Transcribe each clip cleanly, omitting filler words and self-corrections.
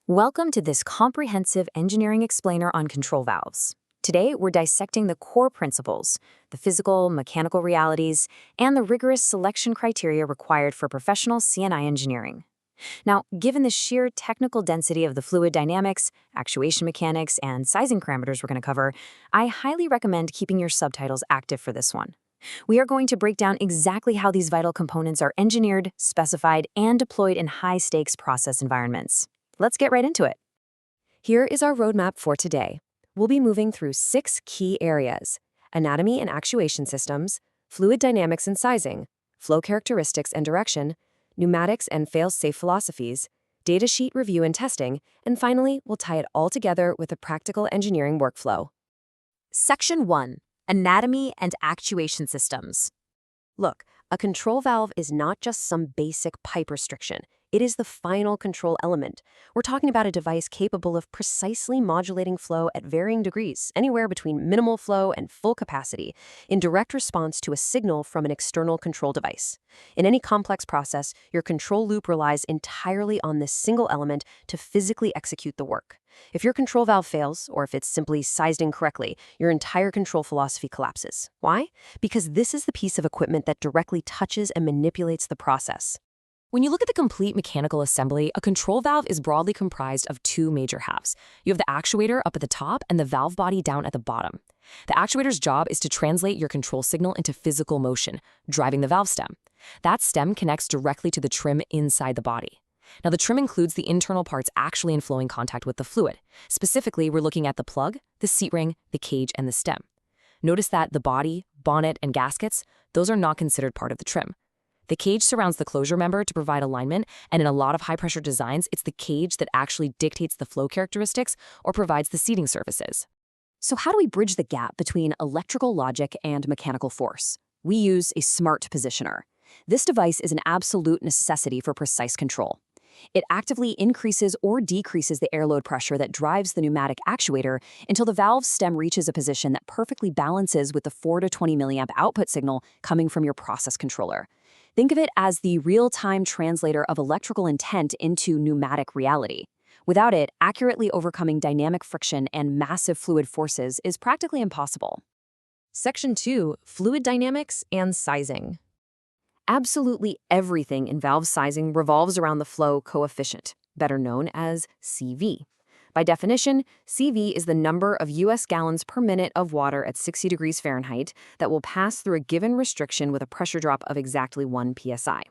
Welcome to this comprehensive engineering explainer on control valves. Today, we're dissecting the core principles, the physical, mechanical realities, and the rigorous selection criteria required for professional CNI engineering. Now, given the sheer technical density of the fluid dynamics, actuation mechanics, and sizing parameters we're going to cover, I highly recommend keeping your subtitles active for this one. We are going to break down exactly how these vital components are engineered, specified, and deployed in high-stakes process environments. Let's get right into it. Here is our roadmap for today. We'll be moving through 6 key areas: anatomy and actuation systems, fluid dynamics and sizing, flow characteristics and direction, pneumatics and fail-safe philosophies, datasheet review and testing, and finally, we'll tie it all together with a practical engineering workflow. Section 1. Anatomy and Actuation Systems. Look, a control valve is not just some basic pipe restriction. It is the final control element. We're talking about a device capable of precisely modulating flow at varying degrees, anywhere between minimal flow and full capacity, in direct response to a signal from an external control device. In any complex process, your control loop relies entirely on this single element to physically execute the work. If your control valve fails, or if it's simply sized incorrectly, your entire control philosophy collapses. Why? Because this is the piece of equipment that directly touches and manipulates the process. When you look at the complete mechanical assembly, a control valve is broadly comprised of 2 major halves. You have the actuator up at the top and the valve body down at the bottom. The actuator's job is to translate your control signal into physical motion, driving the valve stem. That stem connects directly to the trim inside the body. Now, the trim includes the internal parts actually in flowing contact with the fluid. Specifically, we're looking at the plug, the seat ring, the cage, and the stem. Notice that the body, bonnet, and gaskets, those are not considered part of the trim. The cage surrounds the closure member to provide alignment, and in a lot of high-pressure designs, it's the cage that actually dictates the flow characteristics or provides the seating surfaces. So how do we bridge the gap between electrical logic and mechanical force? We use a smart positioner. This device is an absolute necessity for precise control. It actively increases or decreases the air load pressure that drives the pneumatic actuator until the valve stem reaches a position that perfectly balances with the 4 to 20 milliamp output signal coming from your process controller. Think of it as the real-time translator of electrical intent into pneumatic reality. Without it, accurately overcoming dynamic friction and massive fluid forces is practically impossible. Section 2. Fluid dynamics and sizing. Absolutely everything in valve sizing revolves around the flow coefficient, better known as CV. By definition, CV is the number of US gallons per minute of water at 60 degrees Fahrenheit that will pass through a given restriction with a pressure drop of exactly 1 psi.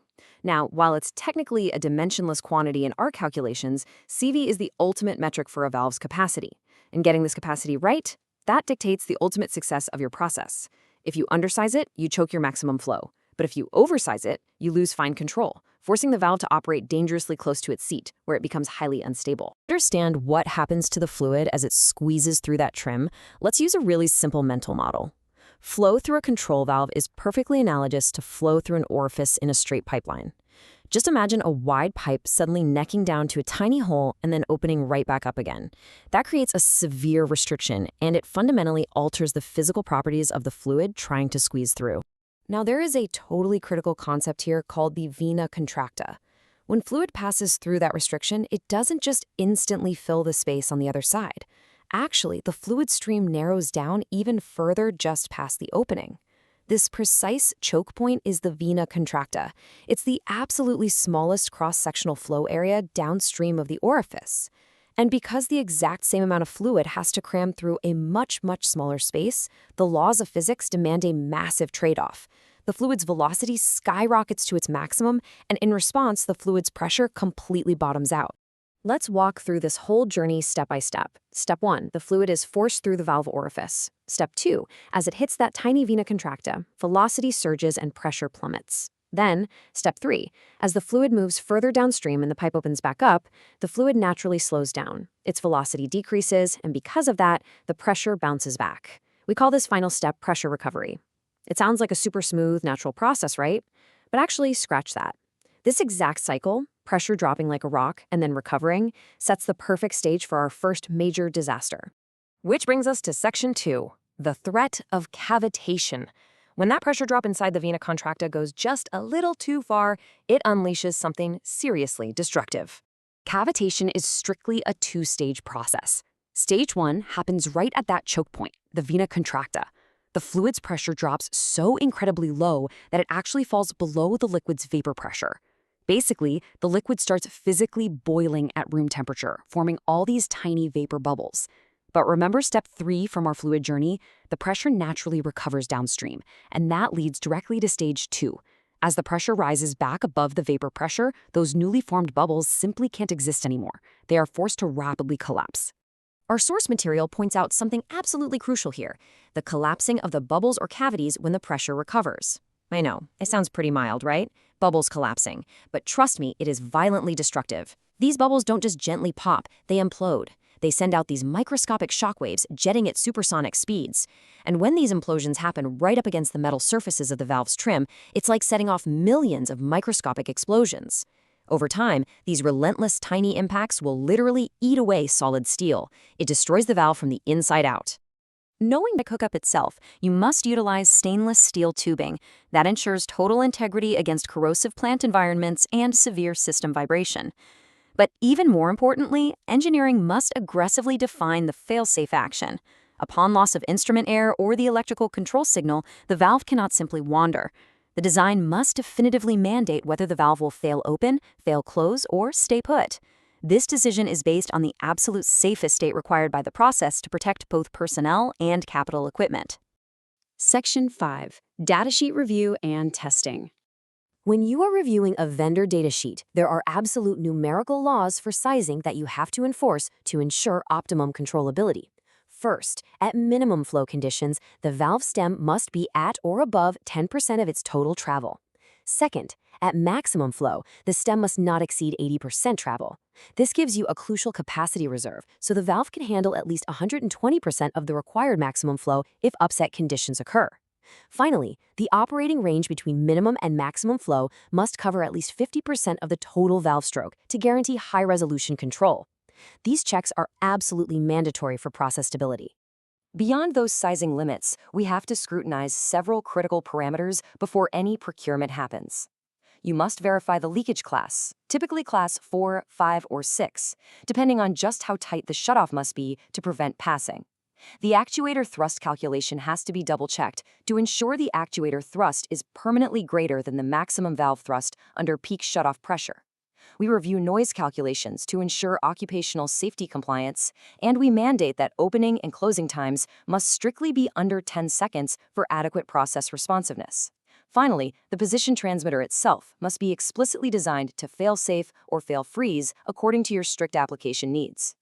Now, while it's technically a dimensionless quantity in our calculations, CV is the ultimate metric for a valve's capacity. And getting this capacity right, that dictates the ultimate success of your process. If you undersize it, you choke your maximum flow. But if you oversize it, you lose fine control, forcing the valve to operate dangerously close to its seat, where it becomes highly unstable. To understand what happens to the fluid as it squeezes through that trim, let's use a really simple mental model. Flow through a control valve is perfectly analogous to flow through an orifice in a straight pipeline. Just imagine a wide pipe suddenly necking down to a tiny hole and then opening right back up again. That creates a severe restriction, and it fundamentally alters the physical properties of the fluid trying to squeeze through. Now, there is a totally critical concept here called the vena contracta. When fluid passes through that restriction, it doesn't just instantly fill the space on the other side. Actually, the fluid stream narrows down even further just past the opening. This precise choke point is the vena contracta. It's the absolutely smallest cross-sectional flow area downstream of the orifice. And because the exact same amount of fluid has to cram through a much smaller space, the laws of physics demand a massive trade-off. The fluid's velocity skyrockets to its maximum, and in response, the fluid's pressure completely bottoms out. Let's walk through this whole journey step by step. Step 1, the fluid is forced through the valve orifice. Step 2, as it hits that tiny vena contracta, velocity surges and pressure plummets. Then, step 3, as the fluid moves further downstream and the pipe opens back up, the fluid naturally slows down. Its velocity decreases, and because of that, the pressure bounces back. We call this final step pressure recovery. It sounds like a super smooth, natural process, right? But actually, scratch that. This exact cycle, pressure dropping like a rock and then recovering, sets the perfect stage for our first major disaster. Which brings us to Section 2, the threat of cavitation. When that pressure drop inside the vena contracta goes just a little too far, it unleashes something seriously destructive. Cavitation is strictly a two-stage process. Stage 1 happens right at that choke point, the vena contracta. The fluid's pressure drops so incredibly low that it actually falls below the liquid's vapor pressure. Basically, the liquid starts physically boiling at room temperature, forming all these tiny vapor bubbles. But remember step 3 from our fluid journey? The pressure naturally recovers downstream, and that leads directly to stage 2. As the pressure rises back above the vapor pressure, those newly formed bubbles simply can't exist anymore. They are forced to rapidly collapse. Our source material points out something absolutely crucial here: the collapsing of the bubbles or cavities when the pressure recovers. I know, it sounds pretty mild, right? Bubbles collapsing. But trust me, it is violently destructive. These bubbles don't just gently pop, they implode. They send out these microscopic shockwaves, jetting at supersonic speeds. And when these implosions happen right up against the metal surfaces of the valve's trim, it's like setting off millions of microscopic explosions. Over time, these relentless tiny impacts will literally eat away solid steel. It destroys the valve from the inside out. Knowing the hookup itself, you must utilize stainless steel tubing. That ensures total integrity against corrosive plant environments and severe system vibration. But even more importantly, engineering must aggressively define the fail-safe action. Upon loss of instrument air or the electrical control signal, the valve cannot simply wander. The design must definitively mandate whether the valve will fail open, fail close, or stay put. This decision is based on the absolute safest state required by the process to protect both personnel and capital equipment. Section 5. Datasheet Review and Testing. When you are reviewing a vendor datasheet, there are absolute numerical laws for sizing that you have to enforce to ensure optimum controllability. First, at minimum flow conditions, the valve stem must be at or above 10% of its total travel. Second, at maximum flow, the stem must not exceed 80% travel. This gives you a crucial capacity reserve, so the valve can handle at least 120% of the required maximum flow if upset conditions occur. Finally, the operating range between minimum and maximum flow must cover at least 50% of the total valve stroke to guarantee high-resolution control. These checks are absolutely mandatory for process stability. Beyond those sizing limits, we have to scrutinize several critical parameters before any procurement happens. You must verify the leakage class, typically class 4, 5, or 6, depending on just how tight the shutoff must be to prevent passing. The actuator thrust calculation has to be double-checked to ensure the actuator thrust is permanently greater than the maximum valve thrust under peak shutoff pressure. We review noise calculations to ensure occupational safety compliance, and we mandate that opening and closing times must strictly be under 10 seconds for adequate process responsiveness. Finally, the position transmitter itself must be explicitly designed to fail safe or fail freeze according to your strict application needs.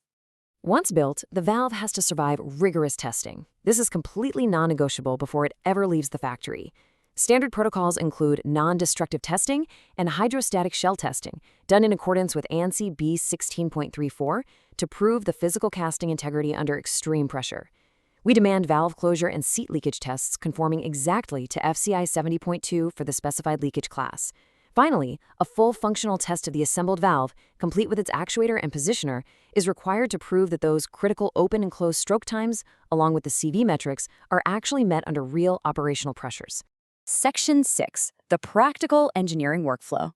Once built, the valve has to survive rigorous testing. This is completely non-negotiable before it ever leaves the factory. Standard protocols include non-destructive testing and hydrostatic shell testing, done in accordance with ANSI B16.34 to prove the physical casting integrity under extreme pressure. We demand valve closure and seat leakage tests conforming exactly to FCI 70.2 for the specified leakage class. Finally, a full functional test of the assembled valve, complete with its actuator and positioner, is required to prove that those critical open and close stroke times, along with the CV metrics, are actually met under real operational pressures. Section 6. The Practical Engineering Workflow.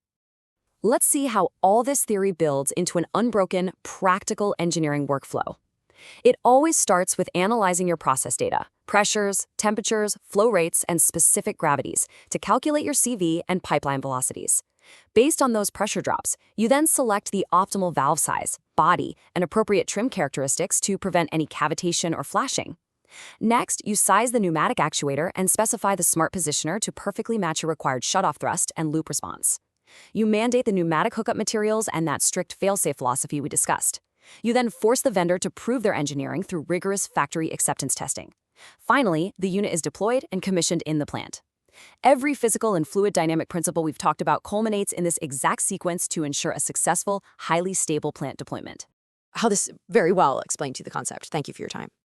Let's see how all this theory builds into an unbroken, practical engineering workflow. It always starts with analyzing your process data, pressures, temperatures, flow rates, and specific gravities to calculate your CV and pipeline velocities. Based on those pressure drops, you then select the optimal valve size, body, and appropriate trim characteristics to prevent any cavitation or flashing. Next, you size the pneumatic actuator and specify the smart positioner to perfectly match your required shutoff thrust and loop response. You mandate the pneumatic hookup materials and that strict fail-safe philosophy we discussed. You then force the vendor to prove their engineering through rigorous factory acceptance testing. Finally, the unit is deployed and commissioned in the plant. Every physical and fluid dynamic principle we've talked about culminates in this exact sequence to ensure a successful, highly stable plant deployment. How this very well explained to you the concept. Thank you for your time.